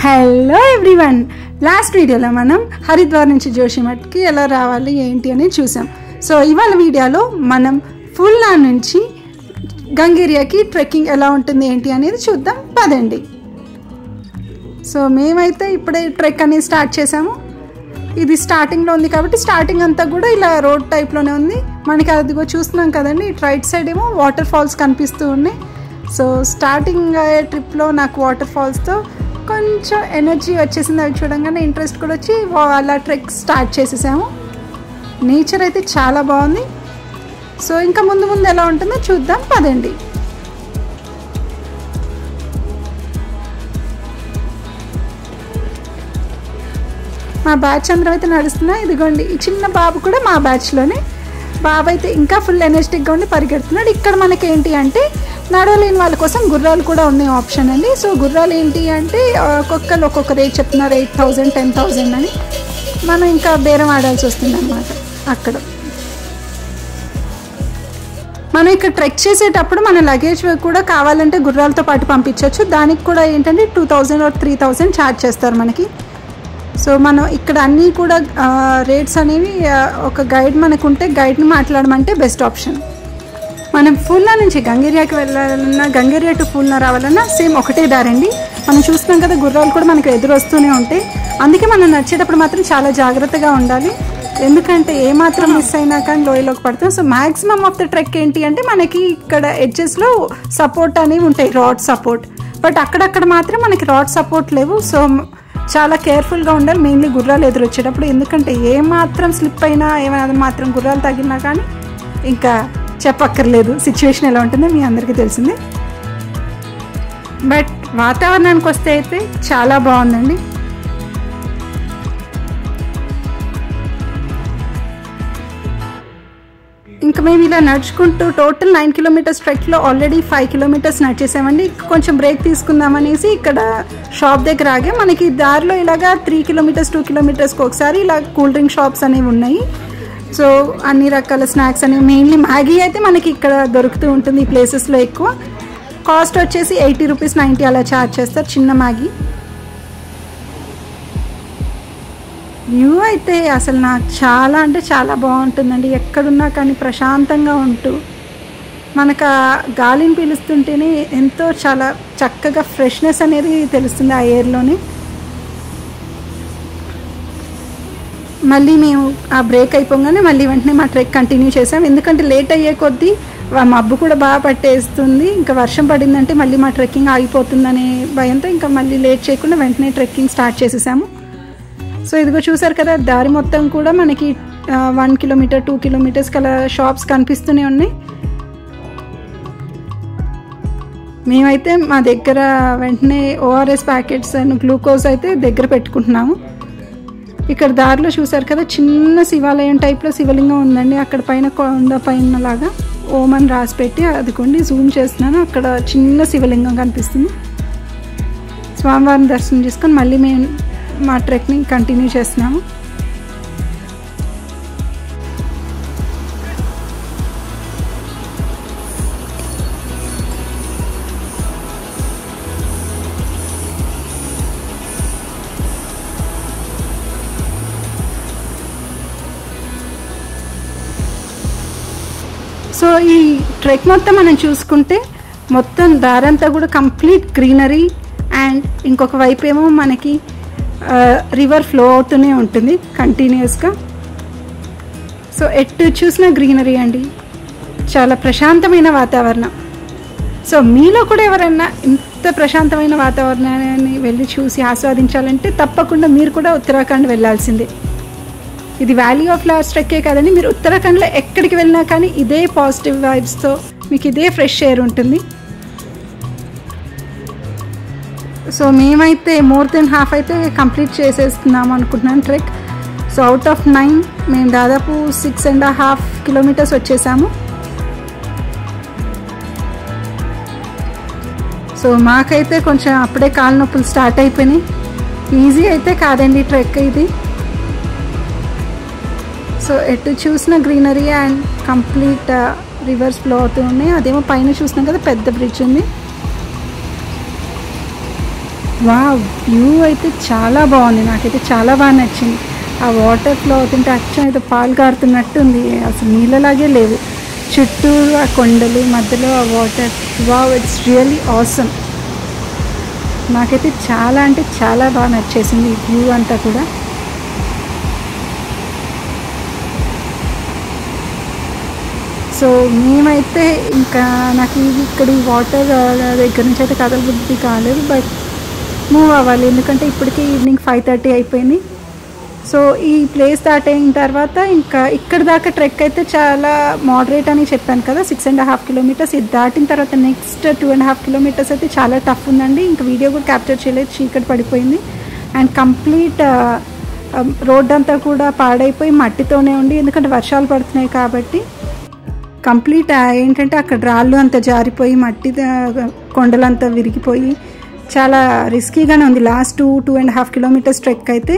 Hello everyone, last వీడియోలో మనం హరిద్వార్ నుంచి జోషిమఠ్కి ఎలా రావాలి ఏంటి అని చూసాం. సో ఇవాళ వీడియోలో మనం ఫుల్నా నుంచి గంగేరియాకి ట్రెక్కింగ్ ఎలా ఉంటుంది ఏంటి అనేది చూద్దాం పదండి. సో మేమైతే ఇప్పుడే ట్రెక్ అనేది స్టార్ట్ చేసాము. ఇది స్టార్టింగ్లో ఉంది కాబట్టి స్టార్టింగ్ అంతా కూడా ఇలా రోడ్ టైప్లోనే ఉంది. మనకి అదిగో చూస్తున్నాం కదండి, ఇటు రైట్ సైడ్ ఏమో వాటర్ ఫాల్స్ కనిపిస్తూ ఉన్నాయి. సో స్టార్టింగ్ ట్రిప్లో నాకు వాటర్ ఫాల్స్తో కొంచెం ఎనర్జీ వచ్చేసింది. అవి చూడంగానే ఇంట్రెస్ట్ కూడా వచ్చి అలా ట్రెక్ స్టార్ట్ చేసేసాము. నేచర్ అయితే చాలా బాగుంది. సో ఇంకా ముందు ముందు ఎలా ఉంటుందో చూద్దాం పదండి. మా బ్యాచ్ అందరం అయితే నడుస్తున్నా. ఇదిగోండి ఈ చిన్న బాబు కూడా మా బ్యాచ్లోనే. బాబు అయితే ఇంకా ఫుల్ ఎనర్జెటిక్గా ఉండి పరిగెడుతున్నాడు. ఇక్కడ మనకి ఏంటి అంటే నడవలేని వాళ్ళ కోసం గుర్రాలు కూడా ఉన్నాయి ఆప్షన్ అండి. సో గుర్రాలు ఏంటి అంటే ఒక్కొక్కరు ఒక్కొక్క రేట్ చెప్తున్నారు, 8,000 10,000 అని. మనం ఇంకా బేరం ఆడాల్సి వస్తుంది అన్నమాట. అక్కడ మనం ఇక్కడ ట్రెక్ చేసేటప్పుడు మన లగేజ్ కూడా కావాలంటే గుర్రాలతో పాటు పంపించవచ్చు. దానికి కూడా ఏంటంటే 2,000 or 3,000 ఛార్జ్ చేస్తారు మనకి. సో మనం ఇక్కడ అన్నీ కూడా రేట్స్ అనేవి ఒక గైడ్ మనకు ఉంటే గైడ్ని మాట్లాడమంటే బెస్ట్ ఆప్షన్. మనం ఫుల్నా నుంచి గంగేరియాకి వెళ్ళాలన్నా, గంగేరియా టు ఫుల్నా రావాలన్నా సేమ్ ఒకటే దారండి. మనం చూస్తున్నాం కదా, గుర్రాలు కూడా మనకు ఎదురు వస్తూనే ఉంటాయి. అందుకే మనం నడిచేటప్పుడు మాత్రం చాలా జాగ్రత్తగా ఉండాలి. ఎందుకంటే ఏమాత్రం మిస్ అయినా కానీ లోయలోకి పడతాం. So maximum of the trek ఏంటి అంటే మనకి ఇక్కడ ఎడ్జెస్లో సపోర్ట్ అనేవి ఉంటాయి, రాడ్ సపోర్ట్. బట్ అక్కడక్కడ మాత్రం మనకి రాడ్ సపోర్ట్ లేవు. సో చాలా కేర్ఫుల్గా ఉండాలి, మెయిన్లీ గుర్రాలు ఎదురు వచ్చేటప్పుడు. ఎందుకంటే ఏమాత్రం స్లిప్ అయినా ఏమైనా మాత్రం గుర్రాలు తగిలినా కానీ ఇంకా చెప్పక్కర్లేదు, సిచ్యువేషన్ ఎలా ఉంటుందో మీ అందరికీ తెలిసిందే. బట్ వాతావరణానికి వస్తే అయితే చాలా బాగుందండి. ఇంకా మేము ఇలా నడుచుకుంటూ టోటల్ 9 kilometers ట్రెక్లో ఆల్రెడీ 5 kilometers నడిచేసామండి. కొంచెం బ్రేక్ తీసుకుందామనేసి ఇక్కడ షాప్ దగ్గర ఆగే. మనకి దారిలో ఇలాగా 3 kilometers 2 kilometersకి ఒకసారి ఇలా కూల్ డ్రింక్ షాప్స్ అనేవి ఉన్నాయి. సో అన్ని రకాల స్నాక్స్ అనేవి, మెయిన్లీ మ్యాగీ అయితే మనకి ఇక్కడ దొరుకుతూ ఉంటుంది ఈ ప్లేసెస్లో ఎక్కువ. కాస్ట్ వచ్చేసి 80 rupees 90 అలా ఛార్జ్ చేస్తారు చిన్న మ్యాగీ. వ్యూ అయితే అసలు నాకు చాలా అంటే చాలా బాగుంటుందండి. ఎక్కడున్నా కానీ ప్రశాంతంగా ఉంటూ మనకు ఆ గాలిని పీలుస్తుంటేనే ఎంతో చాలా చక్కగా ఫ్రెష్నెస్ అనేది తెలుస్తుంది ఆ ఎయిర్లోనే. మళ్ళీ మేము ఆ బ్రేక్ అయిపోగానే మళ్ళీ వెంటనే మా ట్రెక్ కంటిన్యూ చేసాం. ఎందుకంటే లేట్ అయ్యే కొద్దీ మబ్బు కూడా బాగా పట్టేస్తుంది. ఇంకా వర్షం పడిందంటే మళ్ళీ మా ట్రెక్కింగ్ ఆగిపోతుందనే భయంతో ఇంకా మళ్ళీ లేట్ చేయకుండా వెంటనే ట్రెక్కింగ్ స్టార్ట్ చేసేసాము. సో ఇదిగో చూసారు కదా, దారి మొత్తం కూడా మనకి 1 kilometer 2 kilometers అలా షాప్స్ కనిపిస్తూనే ఉన్నాయి. మేమైతే మా దగ్గర వెంటనే ORS ప్యాకెట్స్ అండ్ గ్లూకోజ్ అయితే దగ్గర పెట్టుకుంటున్నాము. ఇక్కడ దారిలో చూసారు కదా, చిన్న శివాలయం టైప్లో శివలింగం ఉందండి. అక్కడ పైన కొండ పైన లాగా ఓం అని రాసి పెట్టి, అదిగోండి జూమ్ చేస్తున్నాను, అక్కడ చిన్న శివలింగం కనిపిస్తుంది. స్వామివారిని దర్శనం చేసుకొని మళ్ళీ మేము మా ట్రెక్ని కంటిన్యూ చేస్తున్నాము. సో ఈ ట్రెక్ మొత్తం మనం చూసుకుంటే మొత్తం దారంతా కూడా కంప్లీట్ గ్రీనరీ అండ్ ఇంకొక వైపు ఏమో మనకి రివర్ ఫ్లో అవుతూనే ఉంటుంది కంటిన్యూస్గా. సో ఎటు చూసిన గ్రీనరీ అండి, చాలా ప్రశాంతమైన వాతావరణం. సో మీలో కూడా ఎవరైనా ఇంత ప్రశాంతమైన వాతావరణాన్ని వెళ్ళి చూసి ఆస్వాదించాలంటే తప్పకుండా మీరు కూడా ఉత్తరాఖండ్ వెళ్ళాల్సిందే. ఇది వ్యాలీ ఆఫ్ ఫ్లవర్స్ ట్రెక్కే కాదండి, మీరు ఉత్తరాఖండ్లో ఎక్కడికి వెళ్ళినా కానీ ఇదే పాజిటివ్ వైబ్స్తో మీకు ఇదే ఫ్రెష్ ఎయిర్ ఉంటుంది. సో మేమైతే మోర్ దెన్ హాఫ్ అయితే కంప్లీట్ చేసేస్తున్నాము అనుకుంటున్నాను ట్రెక్. సో అవుట్ ఆఫ్ 9 మేము దాదాపు 6.5 kilometers వచ్చేసాము. సో మాకైతే కొంచెం అప్పుడే కాళ్ళ నొప్పులు స్టార్ట్ అయిపోయినాయి. ఈజీ అయితే కాదండి ట్రెక్ ఇది. సో ఎటు చూసిన greenery and complete reverse flow అవుతూ ఉన్నాయి. అదేమో పైన చూసినాం కదా, పెద్ద బ్రిడ్జ్ ఉంది. వావ్, వ్యూ అయితే చాలా బాగుంది. నాకైతే చాలా బాగా నచ్చింది. ఆ వాటర్ ఫ్లో అవుతుంటే అచ్చం అయితే పాలు కారుతున్నట్టుంది. అసలు నీళ్ళలాగే లేవు. చుట్టూ ఆ కొండలు, మధ్యలో ఆ water. Wow, it's really awesome. నాకైతే చాలా అంటే చాలా బాగా నచ్చేసింది ఈ వ్యూ అంతా కూడా. సో మేమైతే ఇంకా నాకు ఇక్కడ ఈ వాటర్ దగ్గర నుంచి అయితే కదలబుద్ధి కాలేదు, బట్ మూవ్ అవ్వాలి. ఎందుకంటే ఇప్పటికే ఈవినింగ్ 5:30 అయిపోయింది. సో ఈ ప్లేస్ దాటైన తర్వాత ఇంకా ఇక్కడ దాకా ట్రెక్ అయితే చాలా మోడరేట్ అని చెప్పాను కదా, 6.5 కిలోమీటర్స్. ఇది దాటిన తర్వాత నెక్స్ట్ 2.5 కిలోమీటర్స్ అయితే చాలా టఫ్ ఉందండి. ఇంకా వీడియో కూడా క్యాప్చర్ చేయలేదు, చీకటి పడిపోయింది. అండ్ కంప్లీట్ రోడ్ అంతా కూడా పాడైపోయి మట్టితోనే ఉండి, ఎందుకంటే వర్షాలు పడుతున్నాయి కాబట్టి కంప్లీట్ ఏంటంటే అక్కడ రాళ్ళు అంతా జారిపోయి మట్టి కొండలంతా విరిగిపోయి చాలా రిస్కీగానే ఉంది లాస్ట్ 2.5 కిలోమీటర్స్ ట్రెక్ అయితే.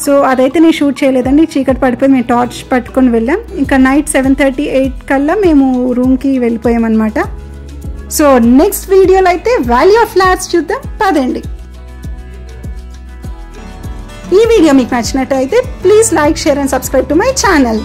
సో అదైతే నేను షూట్ చేయలేదండి, చీకటి పడిపోయి మేము టార్చ్ పట్టుకొని వెళ్ళాం. ఇంకా నైట్ 7:38 కల్లా మేము రూమ్కి వెళ్ళిపోయామన్నమాట. సో నెక్స్ట్ వీడియోలో అయితే వ్యాలీ ఆఫ్ ఫ్లవర్స్ చూద్దాం, పదండి. ఈ వీడియో మీకు నచ్చినట్టు అయితే please like, share and subscribe to my channel.